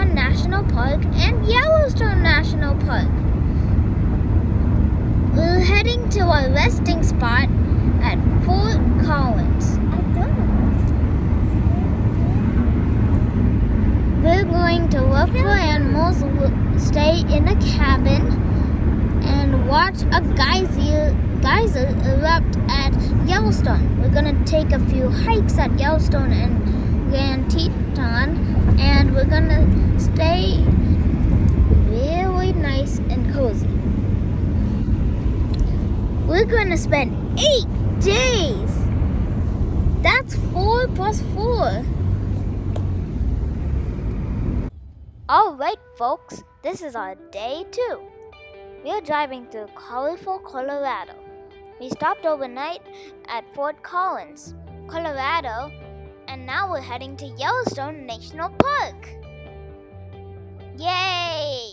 Teton National Park and Yellowstone National Park. We're heading to our resting spot at Fort Collins. We're going to look for animals, stay in a cabin, and watch a geyser erupt at Yellowstone. We're going to take a few hikes at Yellowstone and Grand Teton, and we're going to stay really nice and cozy. We're going to spend 8 days. That's 4 plus 4. Alright folks, this is our day 2. We are driving through colorful Colorado. We stopped overnight at Fort Collins, Colorado, and now we're heading to Yellowstone National Park. Yay!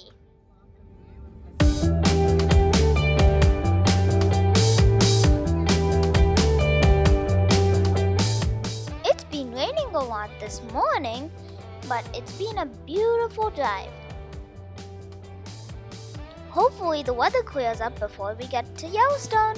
It's been raining a lot this morning, but it's been a beautiful drive. Hopefully the weather clears up before we get to Yellowstone.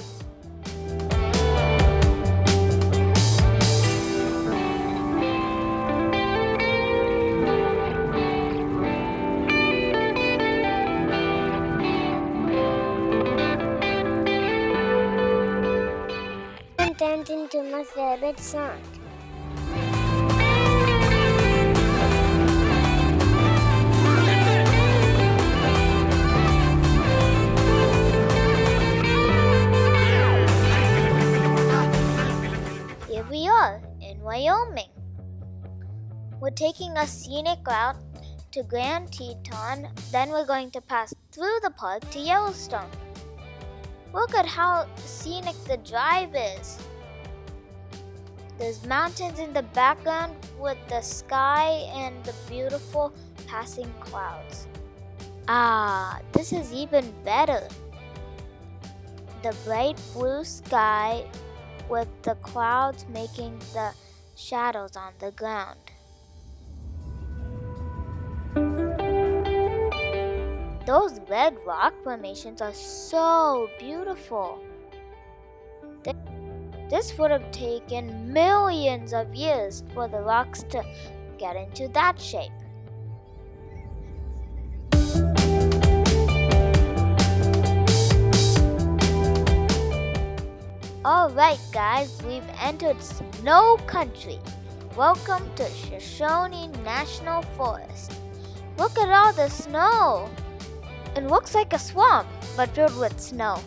And turned into my favorite song. Here we are in Wyoming. We're taking a scenic route to Grand Teton, then we're going to pass through the park to Yellowstone. Look at how scenic the drive is. There's mountains in the background with the sky and the beautiful passing clouds. Ah, this is even better. The bright blue sky with the clouds making the shadows on the ground. Those red rock formations are so beautiful. This would have taken millions of years for the rocks to get into that shape. Alright guys, we've entered snow country. Welcome to Shoshone National Forest. Look at all the snow. It looks like a swamp, but filled with snow.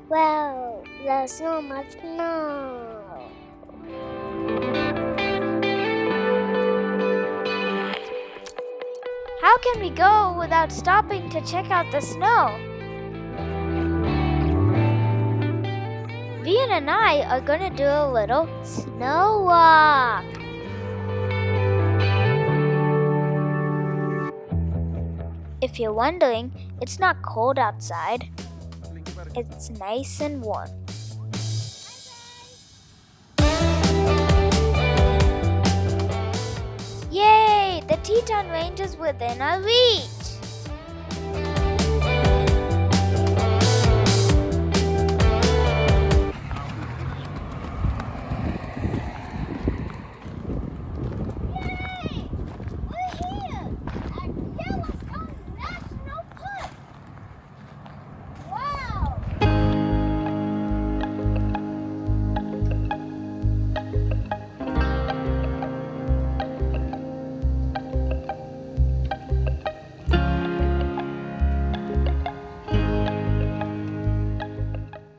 Wow, there's so much snow. How can we go without stopping to check out the snow? Vian and I are going to do a little snow walk. If you're wondering, it's not cold outside. It's nice and warm. Yay! The Teton Range is within our reach!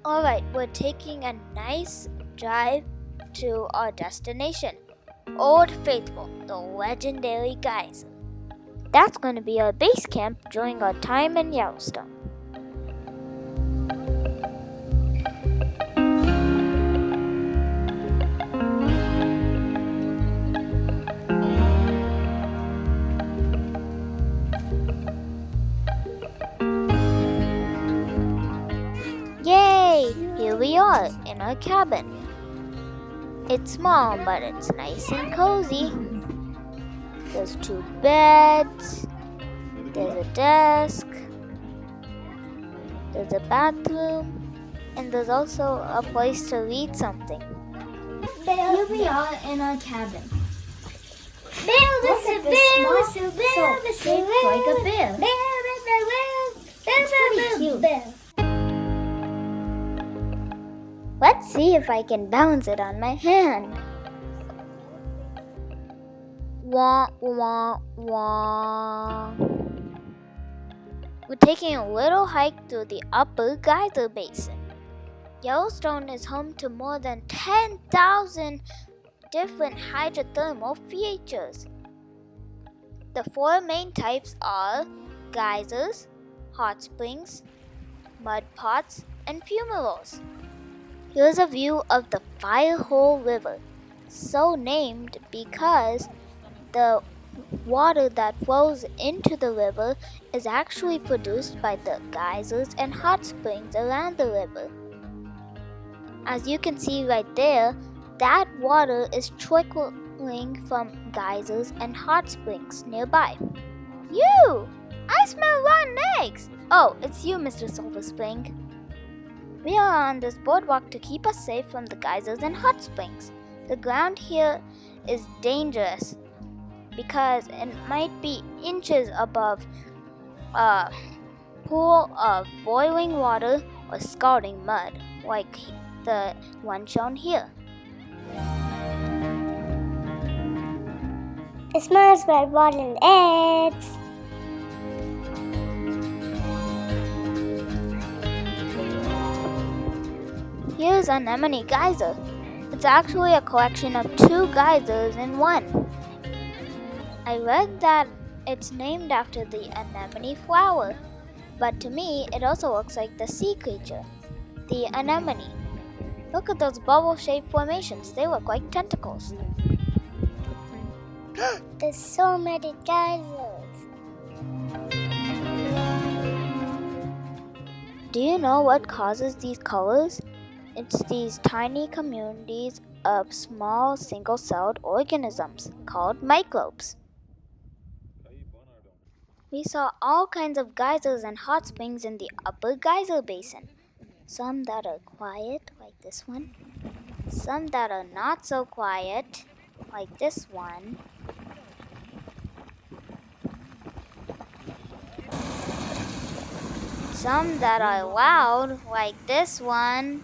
Alright, we're taking a nice drive to our destination, Old Faithful, the legendary geyser. That's going to be our base camp during our time in Yellowstone. Yay! Here we are in our our cabin. It's small, but it's nice and cozy. There's 2 beds, there's a desk, there's a bathroom, and there's also a place to read something. Here we are in our cabin. Look at this small soap shaped like a bear. It's pretty cute. Let's see if I can balance it on my hand. Wah, wah, wah. We're taking a little hike through the upper Geyser Basin. Yellowstone is home to more than 10,000 different hydrothermal features. The 4 main types are geysers, hot springs, mud pots, and fumaroles. Here's a view of the Firehole River, so named because the water that flows into the river is actually produced by the geysers and hot springs around the river. As you can see right there, that water is trickling from geysers and hot springs nearby. You! I smell rotten eggs! Oh, it's you, Mr. Silver Spring. We are on this boardwalk to keep us safe from the geysers and hot springs. The ground here is dangerous because it might be inches above a pool of boiling water or scalding mud, like the one shown here. It smells like rotten eggs. Here's Anemone Geyser. It's actually a collection of 2 geysers in one. I read that it's named after the anemone flower, but to me it also looks like the sea creature, the anemone. Look at those bubble-shaped formations. They look like tentacles. There's so many geysers. Do you know what causes these colors? It's these tiny communities of small single-celled organisms called microbes. We saw all kinds of geysers and hot springs in the upper Geyser Basin. Some that are quiet, like this one. Some that are not so quiet, like this one. Some that are loud, like this one.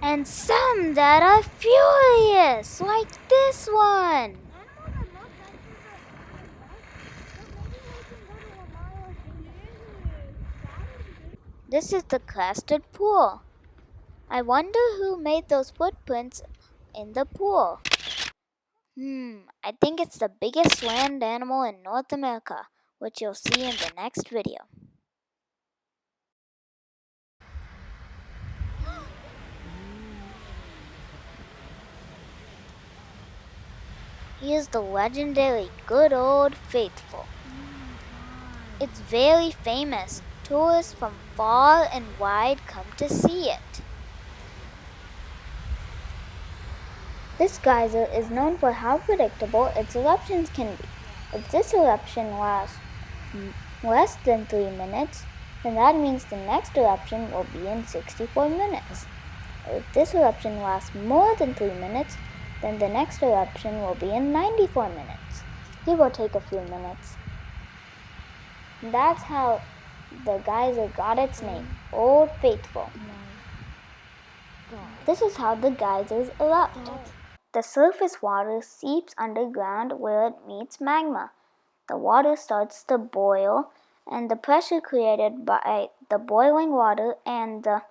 And some that are furious, like this one. This is the Crested Pool. I wonder who made those footprints in the pool. I think it's the biggest land animal in North America, which you'll see in the next video. Here's the legendary Good Old Faithful. It's very famous. Tourists from far and wide come to see it. This geyser is known for how predictable its eruptions can be. If this eruption lasts less than 3 minutes, then that means the next eruption will be in 64 minutes. If this eruption lasts more than 3 minutes, then the next eruption will be in 94 minutes. It will take a few minutes. That's how the geyser got its name, Old Faithful. This is how the geysers erupt. The surface water seeps underground where it meets magma. The water starts to boil, and the pressure created by the boiling water and the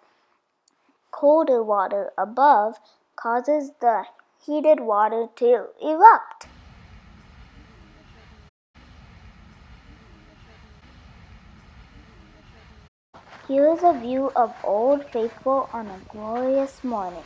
colder water above causes the heated water to erupt. Here is a view of Old Faithful on a glorious morning.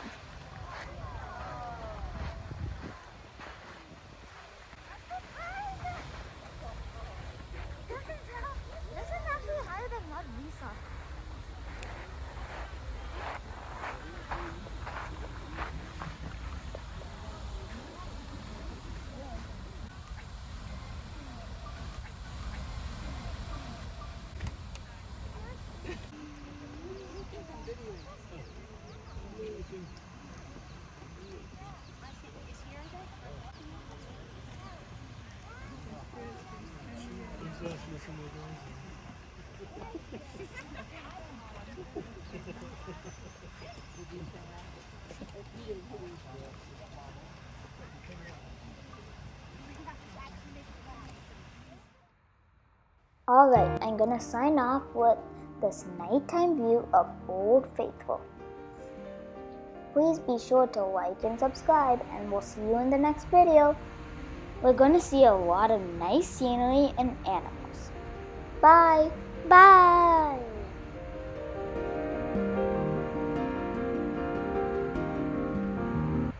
Alright, I'm gonna sign off with this nighttime view of Old Faithful. Please be sure to like and subscribe, and we'll see you in the next video. We're gonna see a lot of nice scenery and animals. Bye! Bye.